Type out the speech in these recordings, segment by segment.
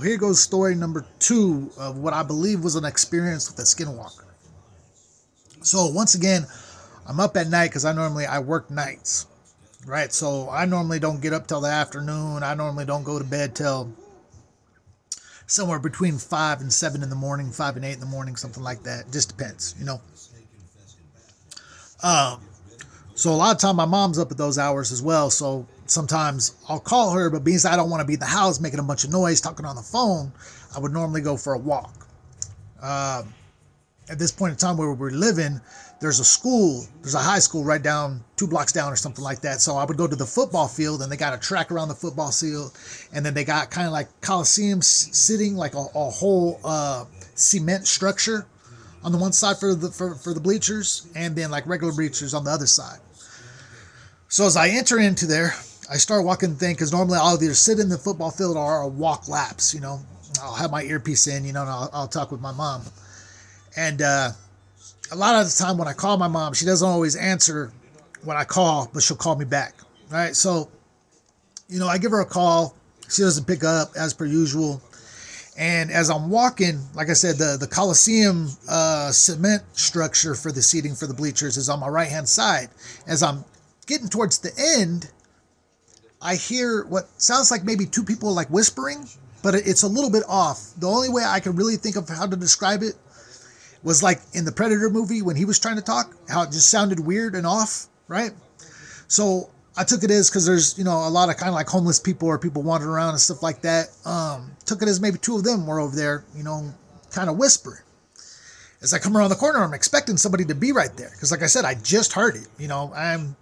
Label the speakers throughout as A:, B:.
A: Here goes story number 2 of what I believe was an experience with a skinwalker. So once again, I'm up at night because I work nights, right? So I normally don't get up till the afternoon. I normally don't go to bed till somewhere between 5 and 7 in the morning, 5 and 8 in the morning, something like that. Just depends. Um, so a lot of time my mom's up at those hours as well. So sometimes I'll call her, but because I don't want to be in the house making a bunch of noise talking on the phone, I would normally go for a walk. Um, at this point in time where we're living, there's a high school right down 2 blocks down or something like that. So I would go to the football field, and they got a track around the football field, and then they got kind of like Coliseum sitting like a whole cement structure on the one side for the bleachers, and then like regular bleachers on the other side. So as I enter into there, I start walking the thing because normally I'll either sit in the football field or I'll walk laps. I'll have my earpiece in, and I'll talk with my mom. And a lot of the time when I call my mom, she doesn't always answer when I call, but she'll call me back. Right. So, I give her a call. She doesn't pick up as per usual. And as I'm walking, like I said, the Coliseum cement structure for the seating for the bleachers is on my right hand side. As I'm getting towards the end, I hear what sounds like maybe 2 people like whispering, but it's a little bit off. The only way I can really think of how to describe it was like in the Predator movie when he was trying to talk, how it just sounded weird and off, right? So I took it as, because there's, a lot of kind of like homeless people or people wandering around and stuff like that. Took it as maybe 2 of them were over there, kind of whispering. As I come around the corner, I'm expecting somebody to be right there. Because like I said, I just heard it. I'm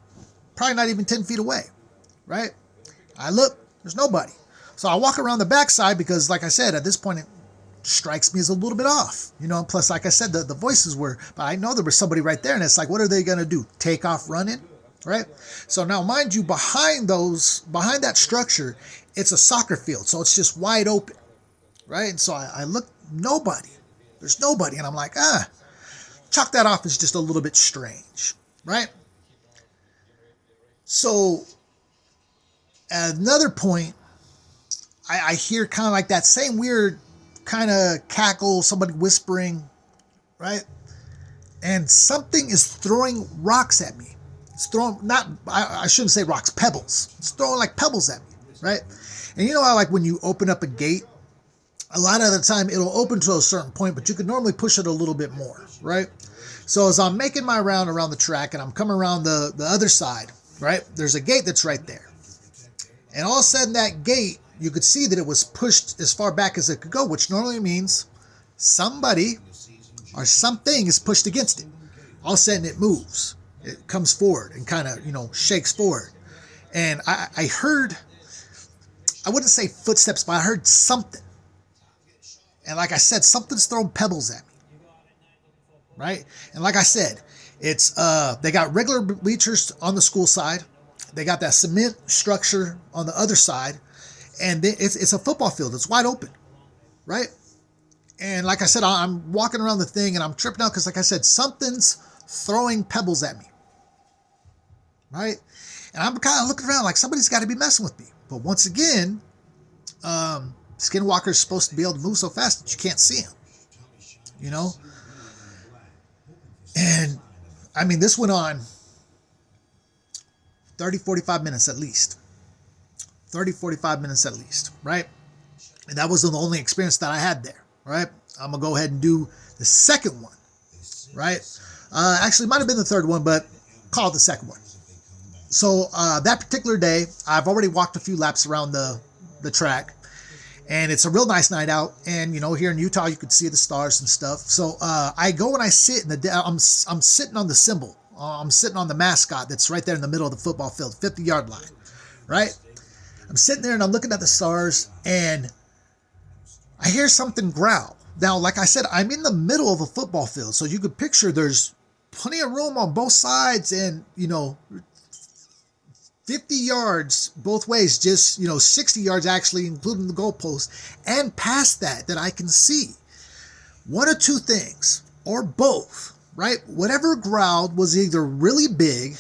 A: probably not even 10 feet away, right? I look, there's nobody. So I walk around the backside because, like I said, at this point, it strikes me as a little bit off. Plus, like I said, the voices were, but I know there was somebody right there. And it's like, what are they going to do? Take off running? Right? So now, mind you, behind that structure, it's a soccer field. So it's just wide open. Right? And so I look, nobody. There's nobody. And I'm like, chalk that off as just a little bit strange. Right? So at another point, I hear kind of like that same weird kind of cackle, somebody whispering, right? And something is throwing rocks at me. It's throwing, I shouldn't say rocks, pebbles. It's throwing like pebbles at me, right? And you know how like when you open up a gate, a lot of the time it'll open to a certain point, but you can normally push it a little bit more, right? So as I'm making my round around the track and I'm coming around the other side, right? There's a gate that's right there. And all of a sudden that gate, you could see that it was pushed as far back as it could go, which normally means somebody or something is pushed against it. All of a sudden it moves. It comes forward and kind of, shakes forward. And I heard, I wouldn't say footsteps, but I heard something. And like I said, something's throwing pebbles at me. Right? And like I said, it's they got regular bleachers on the school side. They got that cement structure on the other side. And it's a football field. It's wide open. Right? And like I said, I'm walking around the thing and I'm tripping out because, like I said, something's throwing pebbles at me. Right? And I'm kind of looking around like somebody's got to be messing with me. But once again, Skinwalker's supposed to be able to move so fast that you can't see him. And I mean, this went on 30, 45 minutes at least. 30, 45 minutes at least, right? And that wasn't the only experience that I had there, right? I'm going to go ahead and do the second one, right? Actually, it might have been the third one, but call it the second one. So that particular day, I've already walked a few laps around the track. And it's a real nice night out. And, here in Utah, you could see the stars and stuff. So I go and I sit I'm sitting on the symbol. I'm sitting on the mascot that's right there in the middle of the football field, 50-yard line, right? I'm sitting there and I'm looking at the stars and I hear something growl. Now, like I said, I'm in the middle of a football field. So you could picture there's plenty of room on both sides and, 50 yards both ways, just, 60 yards actually, including the goalpost, and past that I can see. One of two things, or both, right? Whatever growled was either really big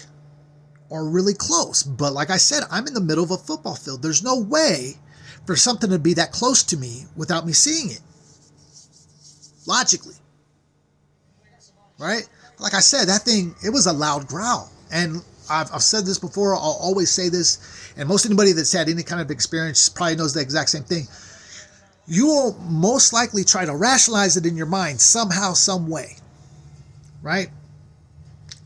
A: or really close. But like I said, I'm in the middle of a football field. There's no way for something to be that close to me without me seeing it. Logically. Right? Like I said, that thing, it was a loud growl. And I've said this before, I'll always say this, and most anybody that's had any kind of experience probably knows the exact same thing. You will most likely try to rationalize it in your mind somehow, some way. Right?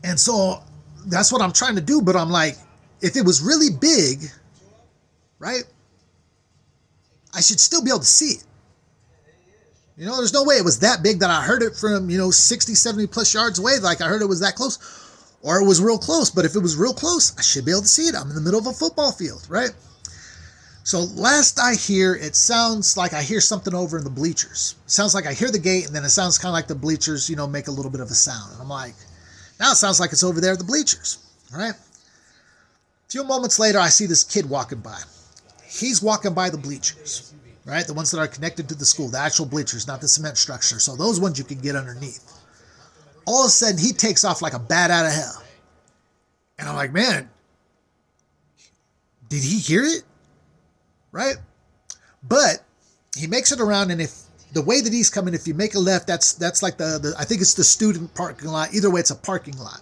A: And so that's what I'm trying to do, but I'm like, if it was really big, right, I should still be able to see it. You know, there's no way it was that big that I heard it from, 60, 70 plus yards away, like I heard it was that close, or it was real close. But if it was real close, I should be able to see it. I'm in the middle of a football field, right? So last I hear, it sounds like I hear something over in the bleachers. It sounds like I hear the gate, and then it sounds kind of like the bleachers, make a little bit of a sound. And I'm like, now it sounds like it's over there at the bleachers, right? A few moments later, I see this kid walking by. He's walking by the bleachers, right? The ones that are connected to the school, the actual bleachers, not the cement structure. So those ones you can get underneath. All of a sudden, he takes off like a bat out of hell. And I'm like, man, did he hear it? Right? But he makes it around, and if the way that he's coming, if you make a left, that's like the I think it's the student parking lot. Either way, it's a parking lot.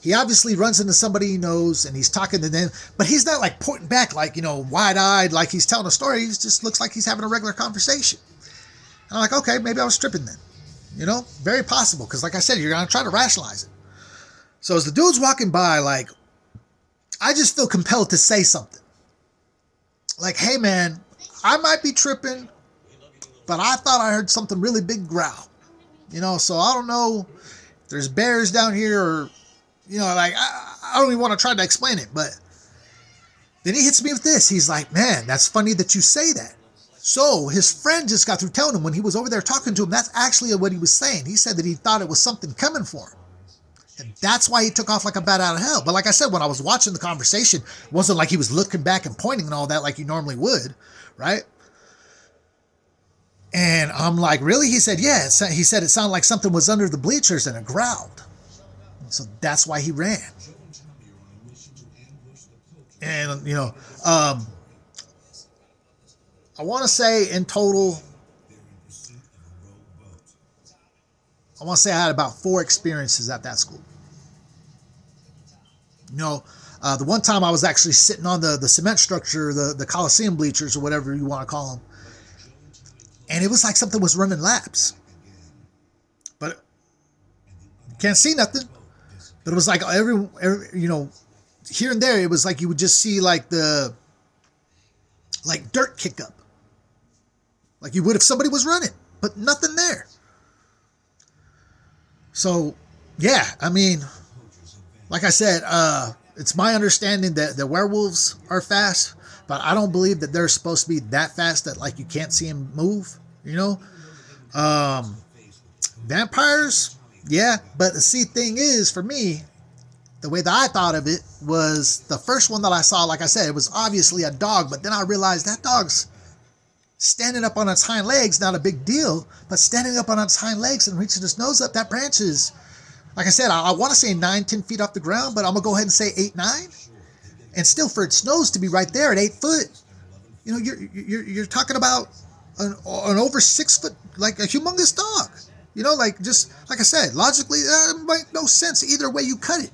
A: He obviously runs into somebody he knows, and he's talking to them, but he's not like pointing back like, wide-eyed, like he's telling a story. He just looks like he's having a regular conversation. And I'm like, okay, maybe I was tripping then. Very possible, because like I said, you're going to try to rationalize it. So as the dude's walking by, like, I just feel compelled to say something. Like, hey, man, I might be tripping, but I thought I heard something really big growl. So I don't know if there's bears down here or, I don't even want to try to explain it. But then he hits me with this. He's like, man, that's funny that you say that. So his friend just got through telling him when he was over there talking to him, that's actually what he was saying. He said that he thought it was something coming for him. And that's why he took off like a bat out of hell. But like I said, when I was watching the conversation, it wasn't like he was looking back and pointing and all that like you normally would, right? And I'm like, really? He said, yeah. He said it sounded like something was under the bleachers and it growled. So that's why he ran. And, I want to say in total, I had about 4 experiences at that school. The one time I was actually sitting on the cement structure, the Coliseum bleachers or whatever you want to call them. And it was like something was running laps. But you can't see nothing. But it was like every here and there, it was like you would just see like dirt kick up. Like you would if somebody was running, but nothing there. So, yeah, I mean, like I said, it's my understanding that the werewolves are fast, but I don't believe that they're supposed to be that fast that like you can't see them move, Vampires, yeah, but the thing is, for me, the way that I thought of it was the first one that I saw, like I said, it was obviously a dog, but then I realized that dog's standing up on its hind legs, not a big deal, but standing up on its hind legs and reaching its nose up, that branch is, like I said, I want to say 9, 10 feet off the ground, but I'm going to go ahead and say 8, 9. And still for its nose to be right there at 8 foot, you're talking about an over 6 foot, like a humongous dog. Just like I said, logically, it might no sense either way you cut it.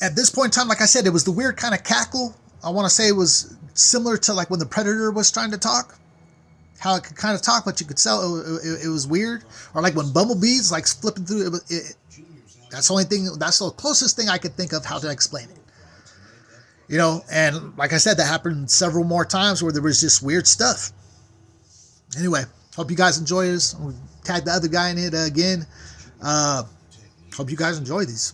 A: At this point in time, like I said, it was the weird kind of cackle. I want to say it was similar to like when the Predator was trying to talk, how it could kind of talk, but you could tell it was weird. Or like when Bumblebee's like flipping through it. That's the only thing. That's the closest thing I could think of how to explain it. And like I said, that happened several more times where there was just weird stuff. Anyway, hope you guys enjoy this. We'll tag the other guy in it again. Hope you guys enjoy these.